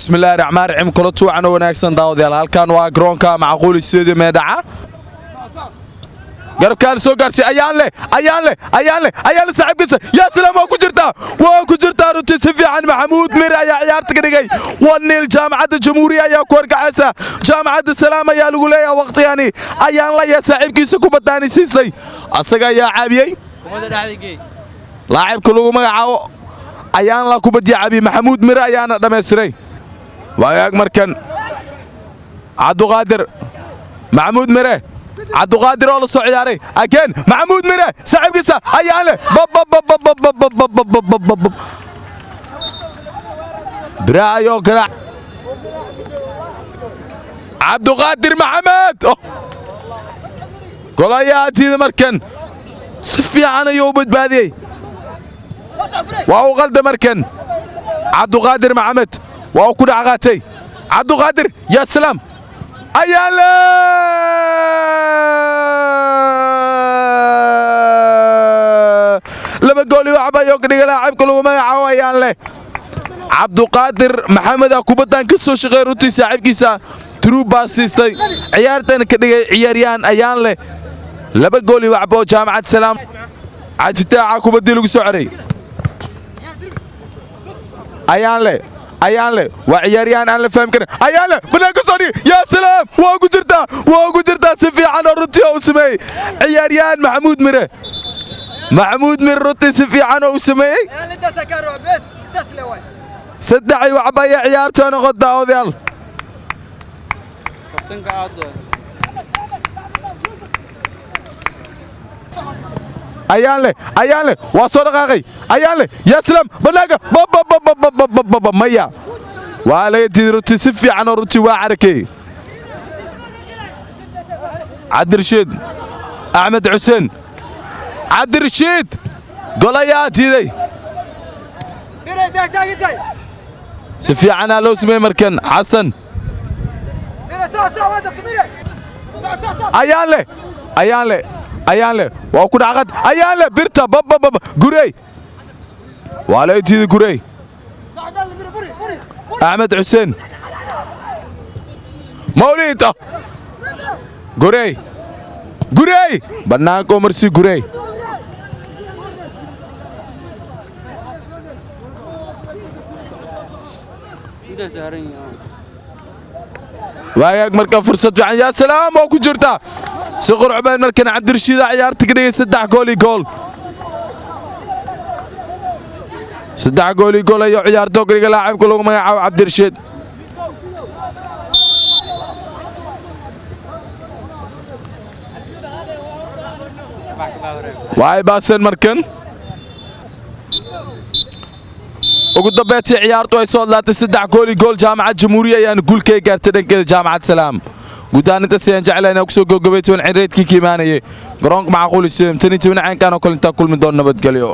بسم الله الرحمن الرحيم كل توعنا وناكسن داوديال halkan waa garoonka macquul sidii meedhaca garabkaal soo gaarsi ayaan le saaxiibkiisa yaa salaam waa ku jirtaa runtii si fiican maxamuud mir ayaa ciyaarta ka dhigay wanil jaamacadda jamhuuriya ayaa ku wargacaysa jaamacadda salaam ayaa lagu leeyahay waqtiyani ayaan la yaa saaxiibkiisa ku badaanisiisay asaga ayaa caabiyay laacibka lagu magacaabo ayaan la ku badiya caabi maxamuud mir ayaana dhameystiray waayaag markan cabduqaadir maxamuud mire cabduqaadir oo la soo ciyaaray again maxamuud mire saaxiibkiisa ayaan le biraayo gara cabduqaadir maxamed golayaatiida markan si fiican ayuu badbaadiyay waa uu qalda markan cabduqaadir maxamed waa uu ku dhacqaatay cabduqaadir yaa salaam ayaan le laba gooli waxba iyo dhiga laacibka lagu magacaabo ayaan le cabduqaadir maxamed kubadan ka soo shaqeeyay runtii saaxiibkiisa true pass siistay ciyaartan ka dhigay ciyaaryahan ayaan le laba gooli waxba oo jaamacad salaam cadfitaaca kubadii lagu soo xaray ayaan le waa ciyaaryahan aan la fahmi karin ayaan le banaanka soo dhig yaa salaam waa ku jirtaa si fiican oo runtii oo sameeyay ciyaaryahan maxamuud mir runtii si fiican oo sameeyay saddex waxba ayaa ciyaarta noqotay odayaal ayaan le waa soo dhaqaaqay ayaan le yaa salaam banaanka maya waa laga diiday runtii si fiican oo runtii waa carakeeyey cabdirashiid axmed xuseen cabdirashiid golayaa diiday si fiicanaa loo sameeyey markan xasan ayaan le waa ku dhacqad ayaan le birta gurey waa laga diiday gurey axmed xuseen mawlid gurey bannaanka oo marsi gurey waagaag marka fursad fiican yaa salaam oo ku jirta si qurxbaan markan cabdirashiid ciyaarta ka dhigay 3 gool ayo ciyaarto gariga laacibka lagu magacaabo cabdirashiid waay baasan markan ugu dambeeyay ciyaartu ay soo laatay 3 gool jaamacad jamhuuriya ayaan guulka gaartay dhankeeda jaamacad salaam gudaanada seen jeclayna ku soo gogobay toban cireedkii kiimaanayay garoonka macquul ism 12 caankan oo kale inta kulmi doon nabadgelyo